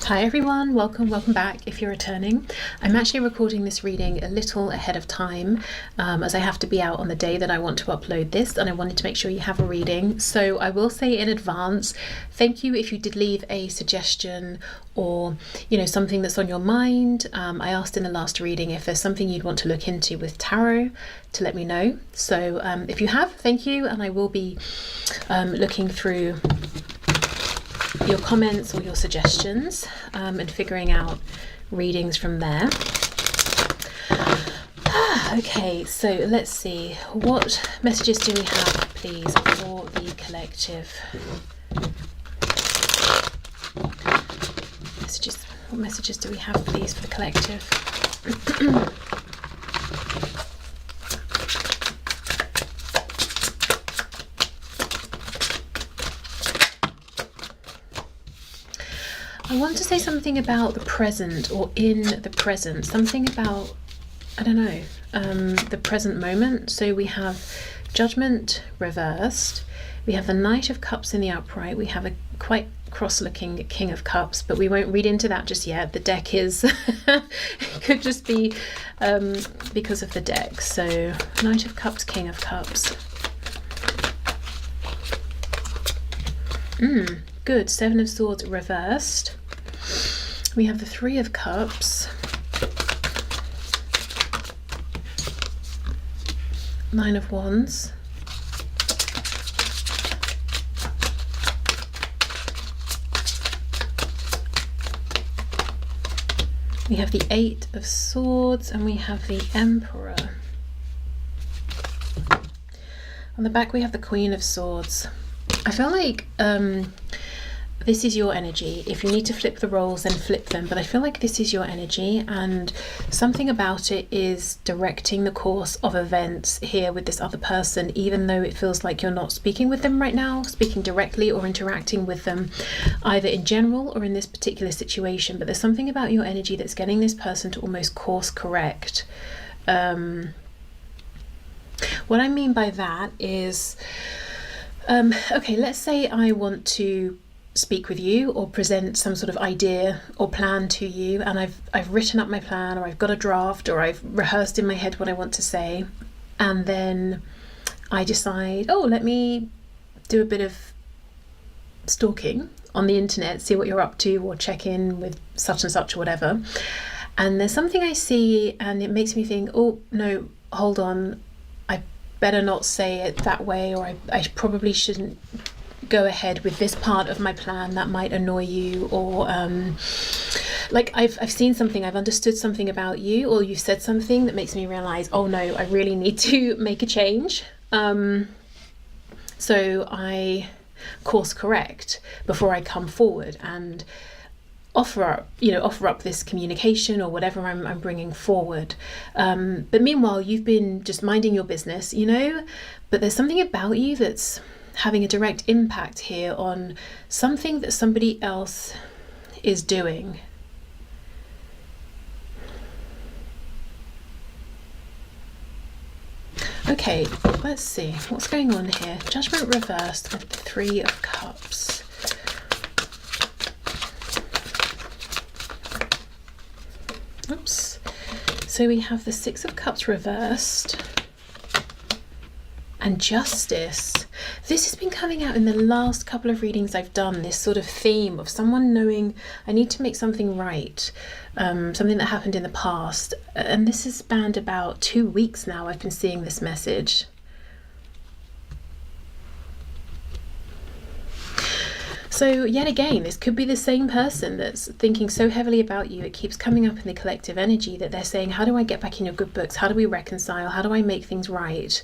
Hi everyone, welcome back if you're returning. I'm actually recording this reading a little ahead of time as I have to be out on the day that I want to upload this, and I wanted to make sure you have a reading. So I will say in advance, thank you if you did leave a suggestion or something that's on your mind. I asked in the last reading if there's something you'd want to look into with tarot to let me know. So if you have, thank you, and I will be looking through your comments or your suggestions and figuring out readings from there. Okay, so let's see, what messages do we have, please, for the collective? What messages do we have, please, for the collective? I want to say something about the present, or in the present, something about, I don't know, the present moment. So we have Judgment reversed, we have the Knight of Cups in the upright, we have a quite cross-looking King of Cups, but we won't read into that just yet. The deck is, it could just be because of the deck. So Knight of Cups, King of Cups. Good. Seven of Swords reversed. We have the Three of Cups. Nine of Wands. We have the Eight of Swords, and we have the Emperor. On the back we have the Queen of Swords. I feel like this is your energy. If you need to flip the roles, then flip them, but I feel like this is your energy, and something about it is directing the course of events here with this other person, even though it feels like you're not speaking with them right now, speaking directly or interacting with them either in general or in this particular situation. But there's something about your energy that's getting this person to almost course correct. What I mean by that is, okay, let's say I want to speak with you or present some sort of idea or plan to you, and I've written up my plan, or I've got a draft, or I've rehearsed in my head what I want to say, and then I decide, oh, let me do a bit of stalking on the internet, see what you're up to, or check in with such and such or whatever, and there's something I see and it makes me think, oh no, hold on, I better not say it that way, or I probably shouldn't go ahead with this part of my plan, that might annoy you, or like I've seen something, I've understood something about you, or you've said something that makes me realize, oh no, I really need to make a change. So I course correct before I come forward and offer up this communication or whatever I'm bringing forward. But meanwhile, you've been just minding your business, but there's something about you that's having a direct impact here on something that somebody else is doing. Okay, let's see what's going on here. Judgment reversed with the Three of Cups. Oops. So we have the Six of Cups reversed and Justice. This has been coming out in the last couple of readings I've done, this sort of theme of someone knowing I need to make something right, something that happened in the past. And this has spanned about 2 weeks now. I've been seeing this message. So yet again, this could be the same person that's thinking so heavily about you. It keeps coming up in the collective energy that they're saying, how do I get back in your good books? How do we reconcile? How do I make things right?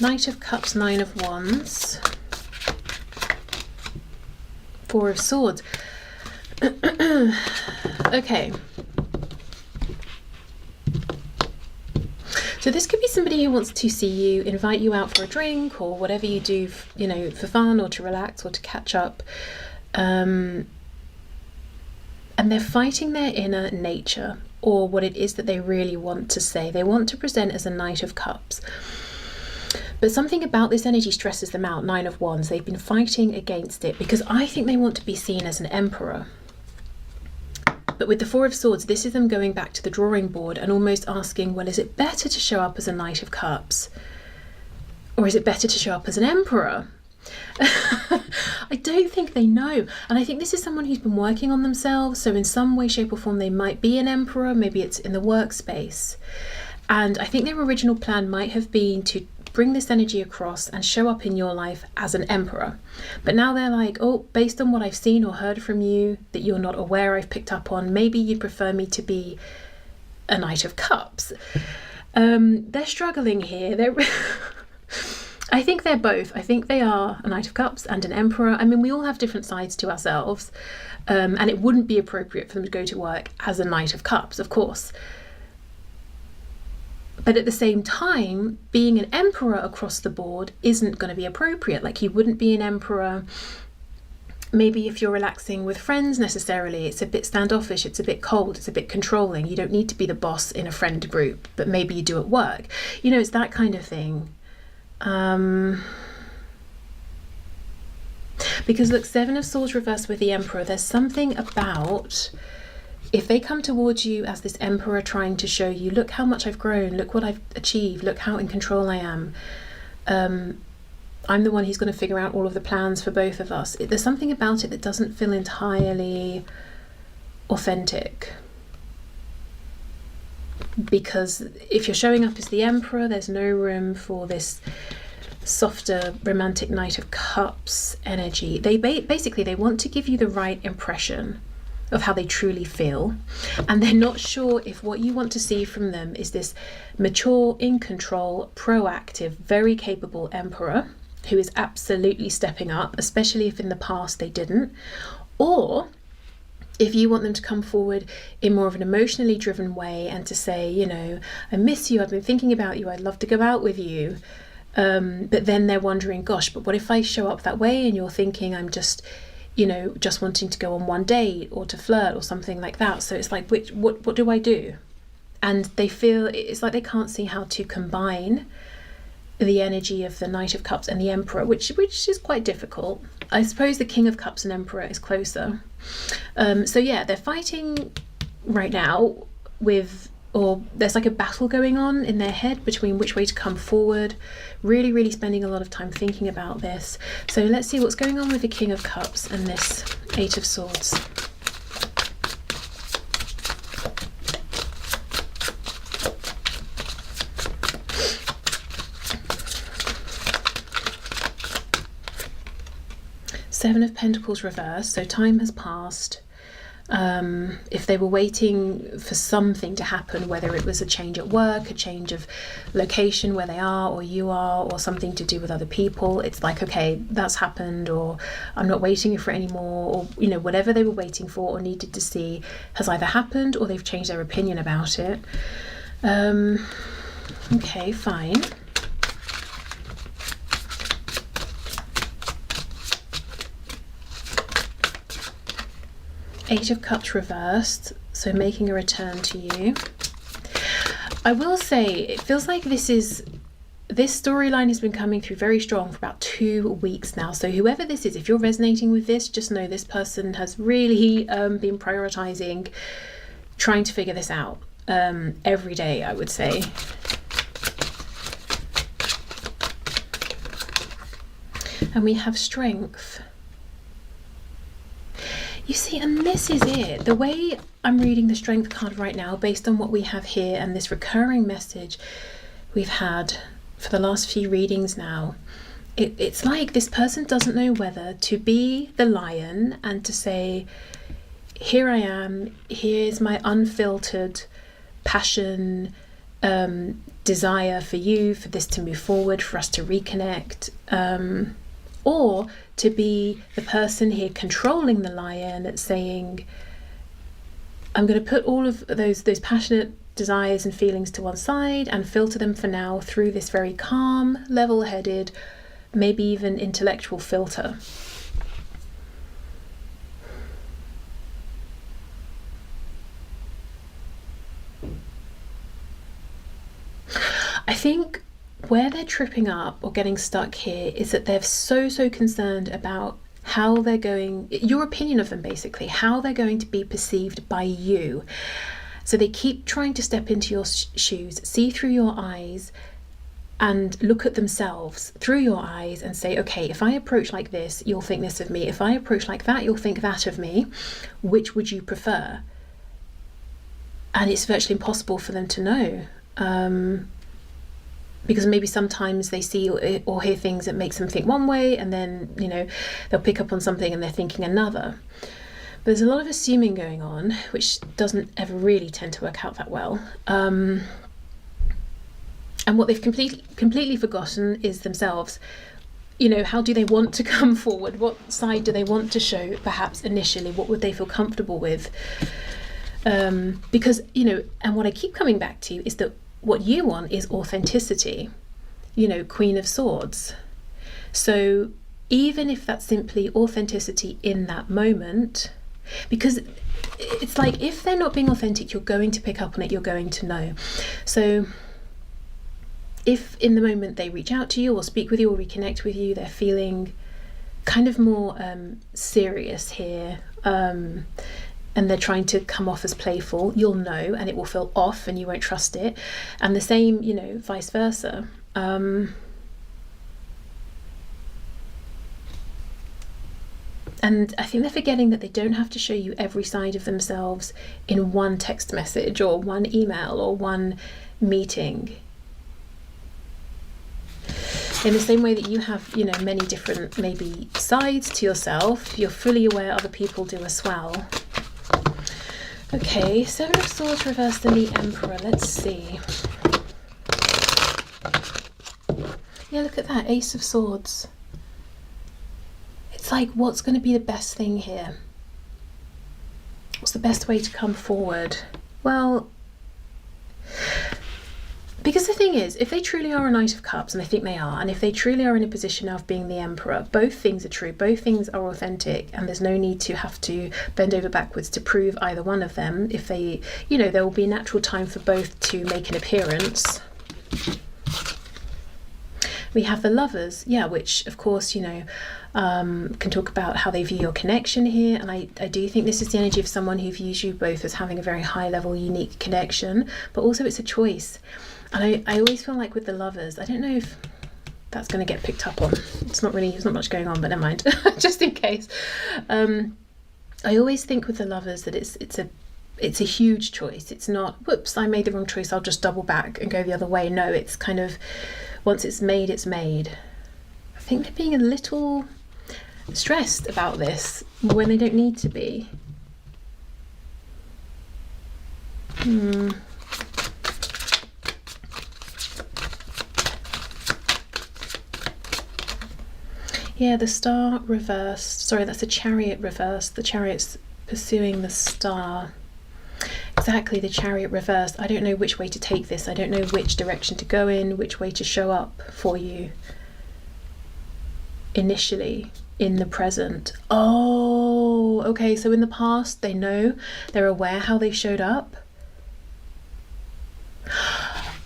Knight of Cups, Nine of Wands, Four of Swords. Okay. So this could be somebody who wants to see you, invite you out for a drink or whatever you do, for fun or to relax or to catch up. And they're fighting their inner nature, or what it is that they really want to say. They want to present as a Knight of Cups. But something about this energy stresses them out. 9 of Wands. They've been fighting against it because I think they want to be seen as an emperor. But with the 4 of Swords, this is them going back to the drawing board and almost asking, well, is it better to show up as a Knight of Cups? Or is it better to show up as an emperor? I don't think they know. And I think this is someone who's been working on themselves. So in some way, shape or form, they might be an emperor. Maybe it's in the workspace. And I think their original plan might have been to bring this energy across and show up in your life as an emperor. But now they're like, oh, based on what I've seen or heard from you that you're not aware I've picked up on, maybe you'd prefer me to be a Knight of Cups. They're struggling here. I think they're both. I think they are a Knight of Cups and an emperor. I mean, we all have different sides to ourselves, and it wouldn't be appropriate for them to go to work as a Knight of Cups, of course. But at the same time, being an emperor across the board isn't going to be appropriate. Like, you wouldn't be an emperor maybe if you're relaxing with friends necessarily. It's a bit standoffish, it's a bit cold, it's a bit controlling. You don't need to be the boss in a friend group, but maybe you do at work. You know, it's that kind of thing. Because look, 7 of Swords reversed with the Emperor. There's something about, if they come towards you as this emperor trying to show you, look how much I've grown, look what I've achieved, look how in control I am. I'm the one who's going to figure out all of the plans for both of us. There's something about it that doesn't feel entirely authentic. Because if you're showing up as the emperor, there's no room for this softer romantic Knight of Cups energy. They basically, they want to give you the right impression of how they truly feel, and they're not sure if what you want to see from them is this mature, in control, proactive, very capable emperor who is absolutely stepping up, especially if in the past they didn't, or if you want them to come forward in more of an emotionally driven way and to say, you know, I miss you, I've been thinking about you, I'd love to go out with you. But then they're wondering, gosh, but what if I show up that way and you're thinking I'm just, you know, just wanting to go on one date or to flirt or something like that. So it's like, what do I do? And they feel it's like they can't see how to combine the energy of the Knight of Cups and the Emperor, which is quite difficult. I suppose the King of Cups and Emperor is closer. So yeah, they're fighting right now with, or there's like a battle going on in their head between which way to come forward, really spending a lot of time thinking about this. So let's see what's going on with the King of Cups and this 8 of Swords. Seven of Pentacles reversed, so time has passed. If they were waiting for something to happen, whether it was a change at work, a change of location where they are or you are, or something to do with other people, it's like, okay, that's happened, or I'm not waiting for it anymore, or, you know, whatever they were waiting for or needed to see has either happened or they've changed their opinion about it. Okay, fine. Eight of Cups reversed, so making a return to you. I will say, it feels like this storyline has been coming through very strong for about 2 weeks now. So whoever this is, if you're resonating with this, just know this person has really been prioritizing trying to figure this out every day, I would say. And we have Strength. You see, and this is it. The way I'm reading the Strength card right now, based on what we have here and this recurring message we've had for the last few readings now, it's like this person doesn't know whether to be the lion and to say, here I am, here's my unfiltered passion, desire for you, for this to move forward, for us to reconnect, or to be the person here controlling the lion, saying, I'm going to put all of those passionate desires and feelings to one side and filter them for now through this very calm, level-headed, maybe even intellectual filter. I think where they're tripping up or getting stuck here is that they're so concerned about how they're going, your opinion of them basically, how they're going to be perceived by you. So they keep trying to step into your shoes, see through your eyes, and look at themselves through your eyes and say, okay, if I approach like this, you'll think this of me. If I approach like that, you'll think that of me. Which would you prefer? And it's virtually impossible for them to know. Because maybe sometimes they see or hear things that makes them think one way, and then, you know, they'll pick up on something and they're thinking another. But there's a lot of assuming going on, which doesn't ever really tend to work out that well. And what they've completely forgotten is themselves. You know, how do they want to come forward? What side do they want to show, perhaps initially? What would they feel comfortable with? Because, you know, and what I keep coming back to is that what you want is authenticity, you know, Queen of Swords. So even if that's simply authenticity in that moment, because it's like, if they're not being authentic, you're going to pick up on it, you're going to know. So if in the moment they reach out to you or speak with you or reconnect with you, they're feeling kind of more serious here, and they're trying to come off as playful, you'll know, and it will feel off and you won't trust it. And the same, you know, vice versa. And I think they're forgetting that they don't have to show you every side of themselves in one text message or one email or one meeting. In the same way that you have, you know, many different maybe sides to yourself, you're fully aware other people do as well. Okay, Seven of Swords reversed and the Emperor. Let's see. Yeah, look at that, Ace of Swords. It's like, what's going to be the best thing here? What's the best way to come forward? Well, because the thing is, if they truly are a Knight of Cups, and I think they are, and if they truly are in a position of being the Emperor, both things are true, both things are authentic, and there's no need to have to bend over backwards to prove either one of them. If they, you know, there will be natural time for both to make an appearance. We have the Lovers, yeah, which of course, you know, can talk about how they view your connection here. And I do think this is the energy of someone who views you both as having a very high level, unique connection, but also it's a choice. And I always feel like with the Lovers, I don't know if that's going to get picked up on. It's not much going on, but never mind, just in case. I always think with the Lovers that it's a huge choice. It's not, whoops, I made the wrong choice, I'll just double back and go the other way. No, it's kind of, once it's made, it's made. I think they're being a little stressed about this when they don't need to be. Yeah, the Star reversed. Sorry, that's a Chariot reversed. The Chariot's pursuing the Star. Exactly, the Chariot reversed. I don't know which way to take this. I don't know which direction to go in, which way to show up for you initially in the present. Oh, okay, so in the past they know, they're aware how they showed up.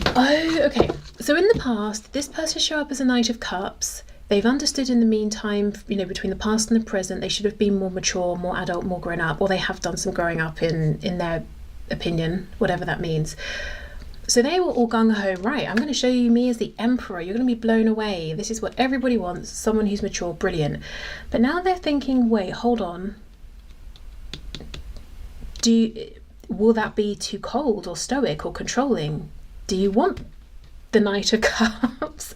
Oh, okay, so in the past this person showed up as a Knight of Cups. They've understood in the meantime, you know, between the past and the present, they should have been more mature, more adult, more grown up, or they have done some growing up in their opinion, whatever that means. So they were all gung-ho, right, I'm going to show you me as the Emperor, you're going to be blown away, this is what everybody wants, someone who's mature, brilliant. But now they're thinking, wait, hold on, will that be too cold or stoic or controlling? Do you want the Knight of Cups?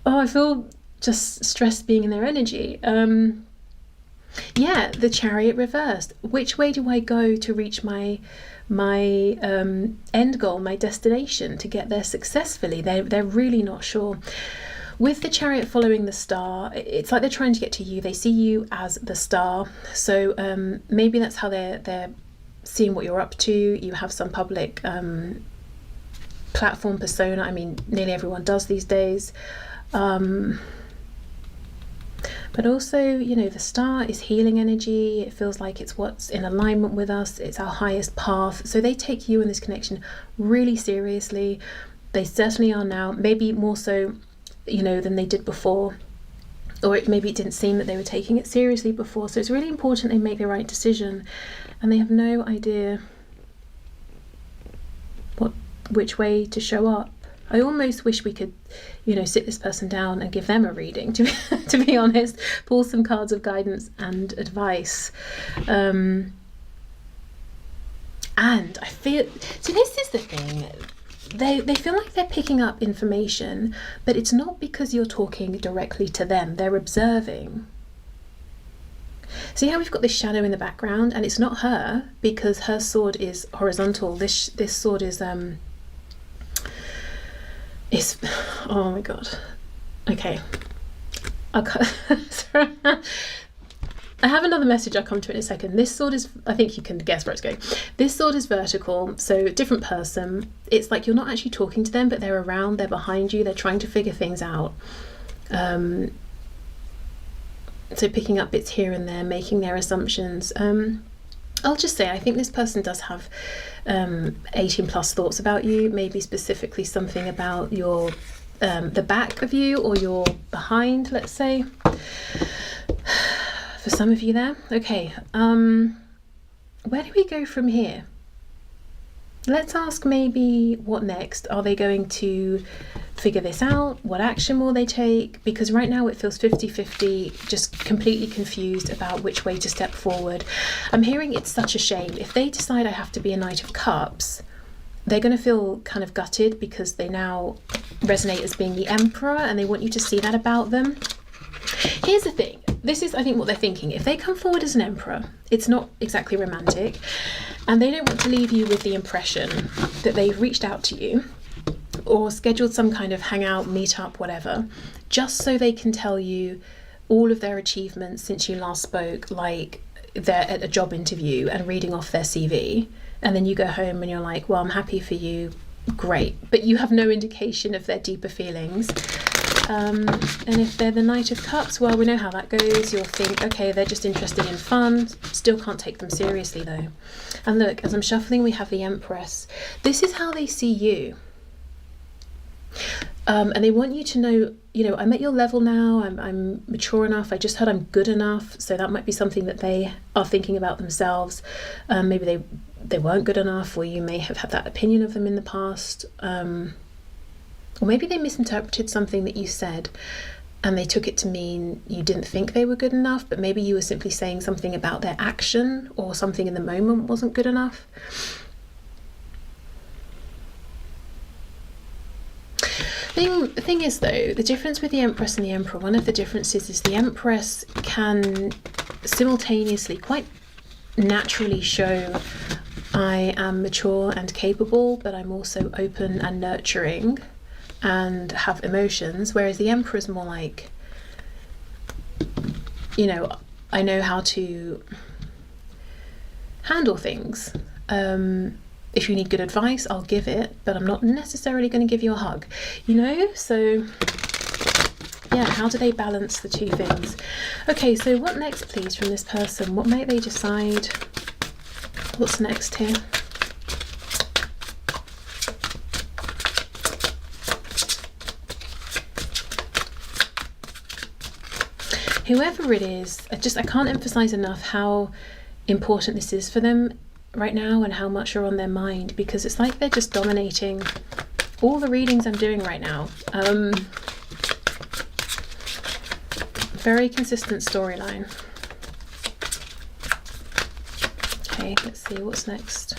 Oh, I feel just stressed being in their energy. Yeah, the Chariot reversed. Which way do I go to reach my end goal, my destination, to get there successfully? They're really not sure. With the Chariot following the Star, it's like they're trying to get to you. They see you as the Star. So maybe that's how they're seeing what you're up to. You have some public platform persona. I mean, nearly everyone does these days. But also, you know, the Star is healing energy. It feels like it's what's in alignment with us. It's our highest path. So they take you and this connection really seriously. They certainly are now, maybe more so, you know, than they did before. Or maybe it didn't seem that they were taking it seriously before. So it's really important they make the right decision, and they have no idea which way to show up. I almost wish we could, you know, sit this person down and give them a reading, to be honest, pull some cards of guidance and advice. And I feel, so this is the thing, they feel like they're picking up information, but it's not because you're talking directly to them, they're observing. See how we've got this shadow in the background, and it's not her because her sword is horizontal. This sword is oh my god. Okay. Sorry. I have another message I'll come to in a second. This sword is, I think you can guess where it's going. This sword is vertical, so different person. It's like you're not actually talking to them, but they're around, they're behind you, they're trying to figure things out. So picking up bits here and there, making their assumptions. I'll just say, I think this person does have 18 plus thoughts about you, maybe specifically something about your the back of you or your behind, let's say, for some of you there. Okay, where do we go from here? Let's ask maybe what next? Are they going to figure this out? What action will they take? Because right now it feels 50-50, just completely confused about which way to step forward. I'm hearing it's such a shame. If they decide I have to be a Knight of Cups, they're going to feel kind of gutted because they now resonate as being the Emperor, and they want you to see that about them. Here's the thing. This is, I think, what they're thinking. If they come forward as an Emperor, it's not exactly romantic, and they don't want to leave you with the impression that they've reached out to you or scheduled some kind of hangout, meet up, whatever, just so they can tell you all of their achievements since you last spoke, like they're at a job interview and reading off their CV, and then you go home and you're like, well, I'm happy for you, great, but you have no indication of their deeper feelings. And if they're the Knight of Cups, well, we know how that goes. You'll think, okay, they're just interested in fun. Still can't take them seriously, though. And look, as I'm shuffling, we have the Empress. This is how they see you. And they want you to know, you know, I'm at your level now. I'm mature enough. I just heard I'm good enough. So that might be something that they are thinking about themselves. Maybe they weren't good enough, or you may have had that opinion of them in the past. Or maybe they misinterpreted something that you said and they took it to mean you didn't think they were good enough, but maybe you were simply saying something about their action, or something in the moment wasn't good enough. The thing is, though, the difference with the Empress and the Emperor, one of the differences is the Empress can simultaneously, quite naturally, show I am mature and capable, but I'm also open and nurturing and have emotions, whereas the Emperor is more like, you know, I know how to handle things. If you need good advice, I'll give it, but I'm not necessarily going to give you a hug, you know? So yeah, how do they balance the two things? Okay, so what next, please, from this person? What might they decide? What's next here? Whoever it is, I can't emphasize enough how important this is for them right now and how much are on their mind, because it's like they're just dominating all the readings I'm doing right now. Very consistent storyline. Okay, let's see what's next.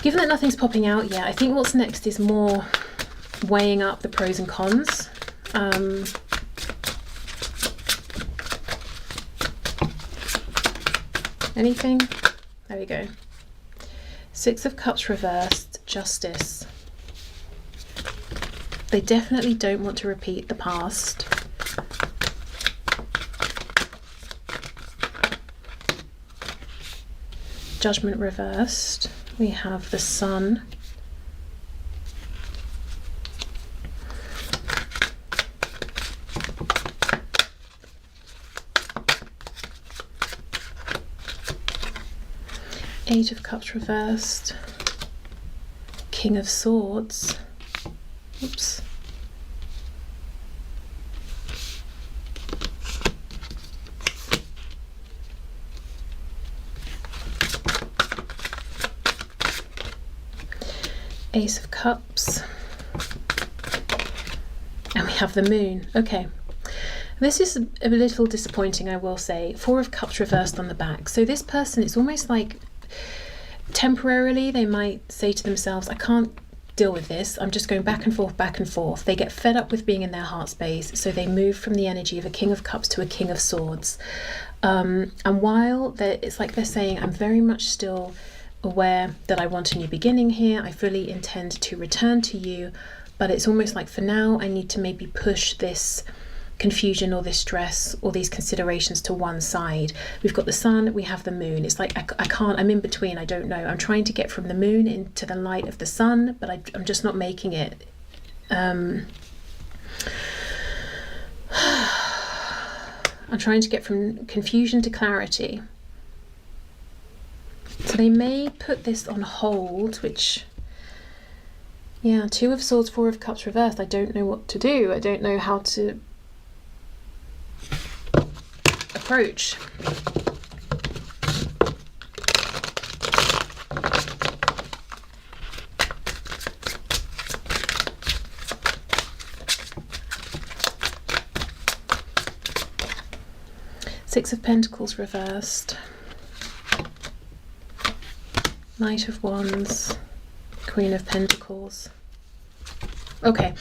Given that nothing's popping out yet, I think what's next is more weighing up the pros and cons. Anything? There we go. Six of Cups reversed, Justice. They definitely don't want to repeat the past. Judgment reversed. We have the Sun. Eight of Cups reversed. King of Swords. Oops. Ace of Cups. And we have the Moon. Okay. This is a little disappointing, I will say. Four of Cups reversed on the back. So this person, it's almost like temporarily they might say to themselves, I can't deal with this. I'm just going back and forth, back and forth. They get fed up with being in their heart space. So they move from the energy of a King of Cups to a King of Swords. And while it's like they're saying, I'm very much still aware that I want a new beginning here. I fully intend to return to you. But it's almost like for now, I need to maybe push this confusion or this stress or these considerations to one side. We've got the Sun, we have the Moon. It's like I can't, I'm in between, I don't know. I'm trying to get from the Moon into the light of the Sun, but I'm just not making it. I'm trying to get from confusion to clarity. So they may put this on hold, which, yeah, Two of Swords, Four of Cups reversed. I don't know what to do. I don't know how to approach. Six of Pentacles reversed. Knight of Wands. Queen of Pentacles. Okay.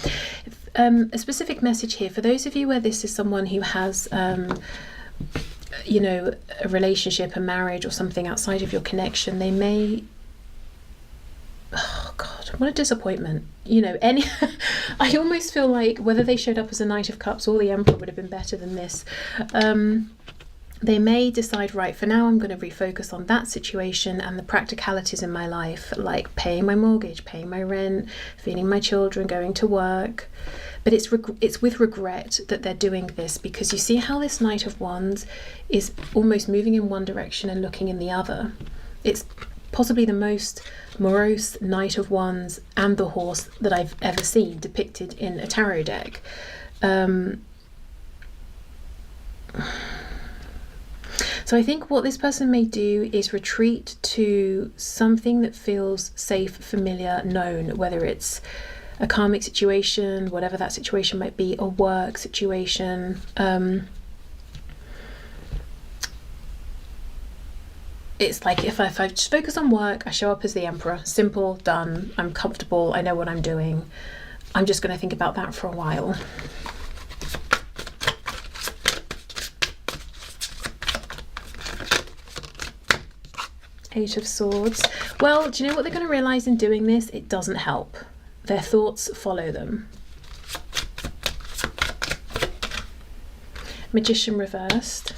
A specific message here for those of you where this is someone who has you know, a relationship, a marriage or something outside of your connection. They may, oh God, what a disappointment. You know, I almost feel like whether they showed up as a Knight of Cups or the Emperor would have been better than this. They may decide, right, for now I'm going to refocus on that situation and the practicalities in my life, like paying my mortgage, paying my rent, feeding my children, going to work. But it's with regret that they're doing this, because you see how this Knight of Wands is almost moving in one direction and looking in the other. It's possibly the most morose Knight of Wands and the Horse that I've ever seen depicted in a tarot deck. So I think what this person may do is retreat to something that feels safe, familiar, known, whether it's a karmic situation, whatever that situation might be, a work situation. It's like if I just focus on work, I show up as the Emperor. Simple, done, I'm comfortable, I know what I'm doing. I'm just going to think about that for a while. Eight of Swords. Well, do you know what they're going to realise in doing this? It doesn't help. Their thoughts follow them. Magician reversed.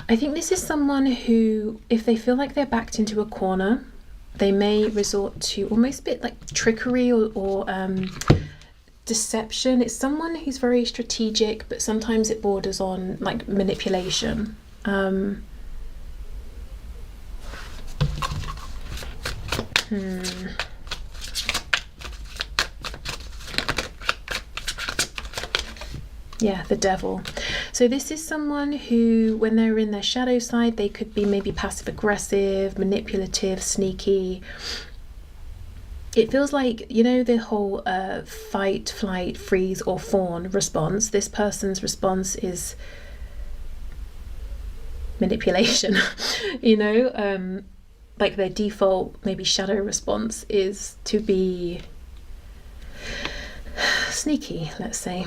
I think this is someone who, if they feel like they're backed into a corner, they may resort to almost a bit like trickery or deception. It's someone who's very strategic, but sometimes it borders on like manipulation. Yeah, the Devil. So this is someone who, when they're in their shadow side, they could be maybe passive aggressive, manipulative, sneaky. It feels like, you know, the whole fight, flight, freeze or fawn response. This person's response is manipulation. You know, like their default maybe shadow response is to be sneaky, let's say.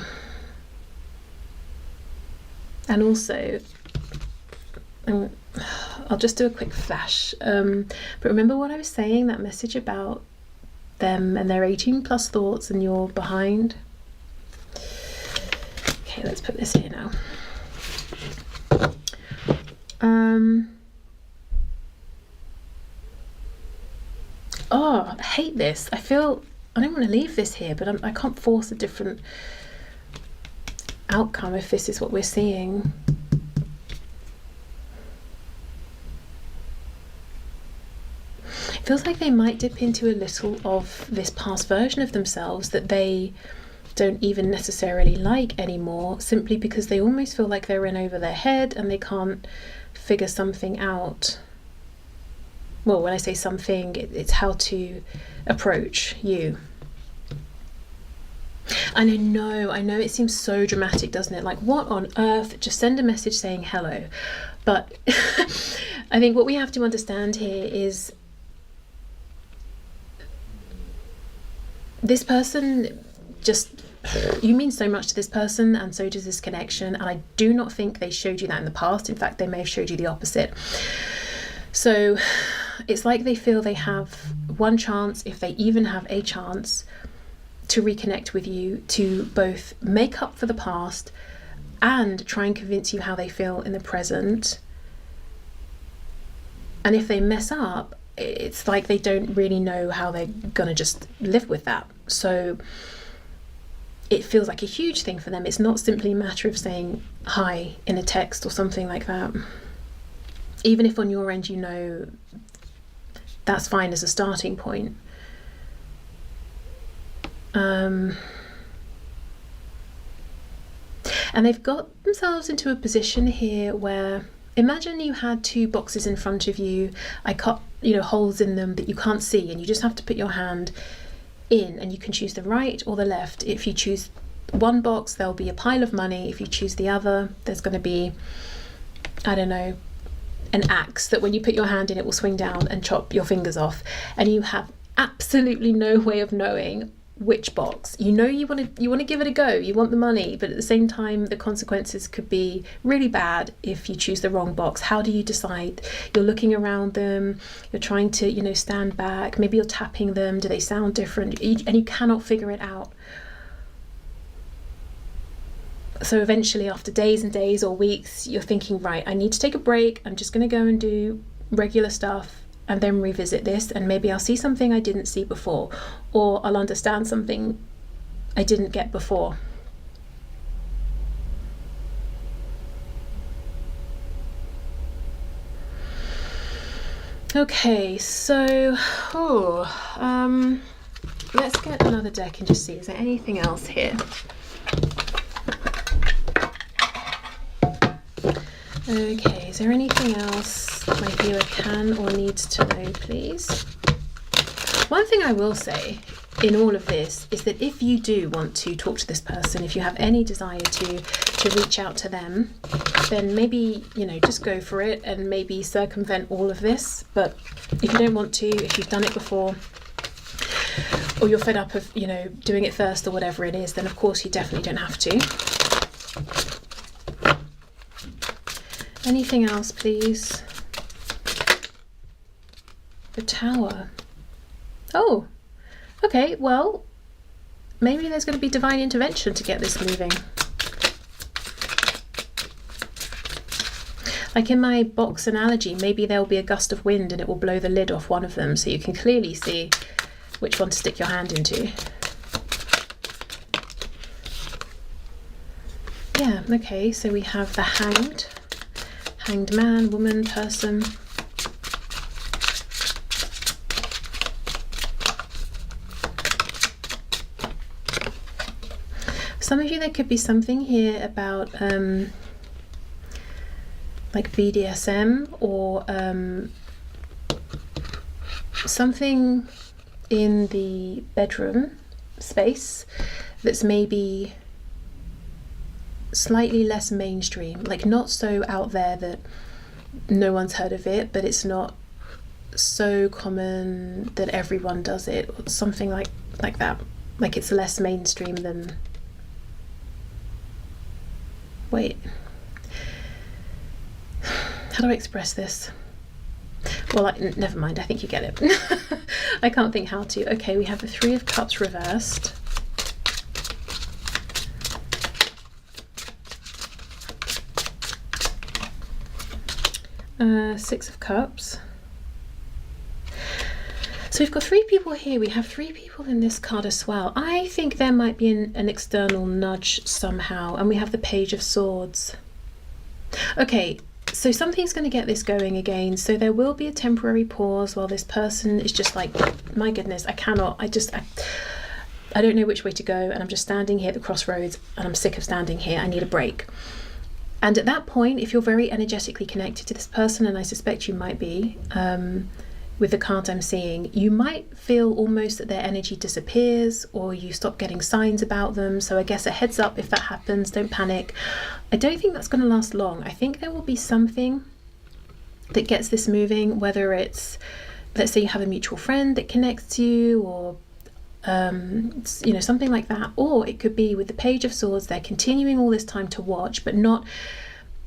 And also, I'll just do a quick flash. But remember what I was saying, that message about them and their 18 plus thoughts and you're behind? Okay, let's put this here now. Oh, I hate this. I don't want to leave this here, but I can't force a different outcome if this is what we're seeing. feels like they might dip into a little of this past version of themselves that they don't even necessarily like anymore, simply because they almost feel like they're in over their head and they can't figure something out. Well, when I say something, it's how to approach you. And I know it seems so dramatic, doesn't it? Like, what on earth? Just send a message saying hello. But I think what we have to understand here is this person you mean so much to this person, and so does this connection. And I do not think they showed you that in the past. In fact, they may have showed you the opposite. So it's like they feel they have one chance, if they even have a chance, to reconnect with you, to both make up for the past and try and convince you how they feel in the present. And if they mess up, it's like they don't really know how they're gonna just live with that. So it feels like a huge thing for them. It's not simply a matter of saying hi in a text or something like that. Even if on your end you know that's fine as a starting point. And they've got themselves into a position here where, imagine you had two boxes in front of you, holes in them that you can't see, and you just have to put your hand in, and you can choose the right or the left. If you choose one box, there'll be a pile of money. If you choose the other, there's going to be, I don't know, an axe that when you put your hand in, it will swing down and chop your fingers off. And you have absolutely no way of knowing which box. You know you want to give it a go, you want the money, but at the same time the consequences could be really bad if you choose the wrong box. How do you decide? You're looking around them, you're trying to stand back, maybe you're tapping them, do they sound different, and you cannot figure it out. So eventually, after days and days or weeks, you're thinking, right, I need to take a break, I'm just going to go and do regular stuff and then revisit this, and maybe I'll see something I didn't see before, or I'll understand something I didn't get before. Okay, so let's get another deck and just see, is there anything else here? Okay, is there anything else my viewer can or needs to know, please? One thing I will say in all of this is that if you do want to talk to this person, if you have any desire to reach out to them, then maybe, just go for it and maybe circumvent all of this. But if you don't want to, if you've done it before, or you're fed up of, doing it first or whatever it is, then of course you definitely don't have to. Anything else, please? The Tower. Oh, okay, well, maybe there's going to be divine intervention to get this moving. Like in my box analogy, maybe there'll be a gust of wind and it will blow the lid off one of them, so you can clearly see which one to stick your hand into. Yeah, okay, so we have the Hanged man, woman, person. Some of you, there could be something here about like BDSM or something in the bedroom space that's maybe slightly less mainstream, like not so out there that no one's heard of it, but it's not so common that everyone does it, or something like that. Like it's less mainstream than, wait, how do I express this? Well, never mind, I think you get it. I can't think how to. Okay, we have the Three of Cups reversed. Six of Cups. So we've got three people here. We have three people in this card as well. I think there might be an external nudge somehow. And we have the Page of Swords. Okay, So something's going to get this going again. So there will be a temporary pause while this person is just like, my goodness, I cannot, I don't know which way to go, and I'm just standing here at the crossroads and I'm sick of standing here. I need a break. And at that point, if you're very energetically connected to this person, and I suspect you might be, with the cards I'm seeing, you might feel almost that their energy disappears, or you stop getting signs about them. So I guess a heads up if that happens, don't panic. I don't think that's going to last long. I think there will be something that gets this moving, whether it's, let's say you have a mutual friend that connects you, or you know, something like that. Or it could be with the Page of Swords, they're continuing all this time to watch, but not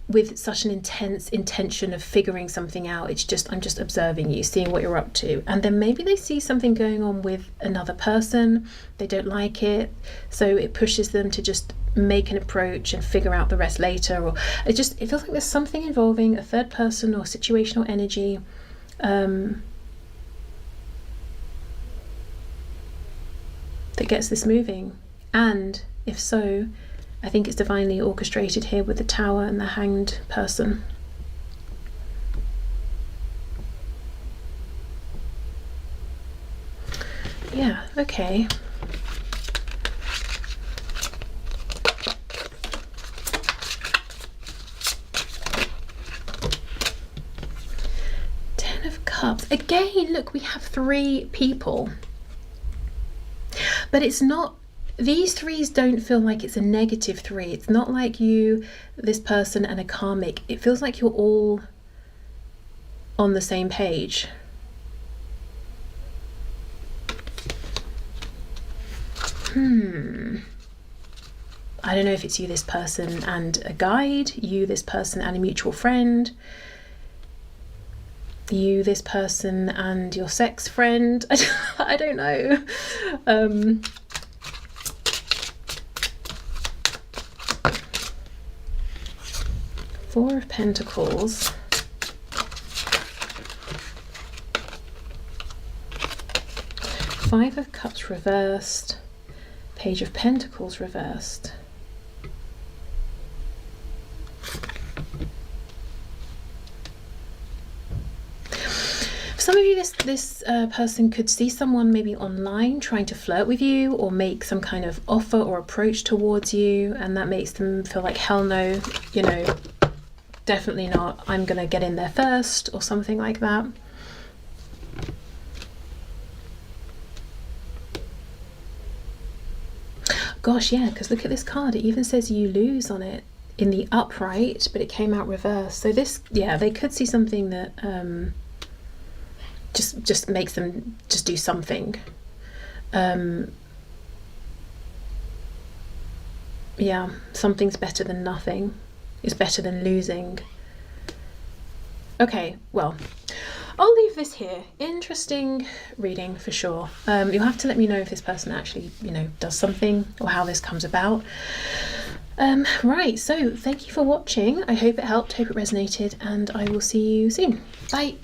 with such an intense intention of figuring something out. It's just, I'm just observing you, seeing what you're up to. And then maybe they see something going on with another person, they don't like it, so it pushes them to just make an approach and figure out the rest later. Or it feels like there's something involving a third person or situational energy, that gets this moving. And if so, I think it's divinely orchestrated here with the Tower and the Hanged person. Yeah, okay. Ten of Cups. Again, look, we have 3 people. But it's not, these threes don't feel like it's a negative 3. It's not like you, this person, and a karmic. It feels like you're all on the same page. I don't know if it's you, this person, and a guide, you, this person, and a mutual friend, you, this person, and your sex friend. I don't know. Four of Pentacles. Five of Cups reversed. Page of Pentacles reversed. For some of you, this person could see someone maybe online trying to flirt with you, or make some kind of offer or approach towards you, and that makes them feel like, hell no, you know, definitely not, I'm gonna get in there first, or something like that. Gosh, yeah, because look at this card, it even says you lose on it in the upright, but it came out reversed. So this, yeah, they could see something that just makes them just do something. Yeah, something's better than nothing. It's better than losing. Okay, well, I'll leave this here. Interesting reading for sure. You'll have to let me know if this person actually, you know, does something, or how this comes about. Right, so thank you for watching. I hope it helped, hope it resonated, and I will see you soon. Bye.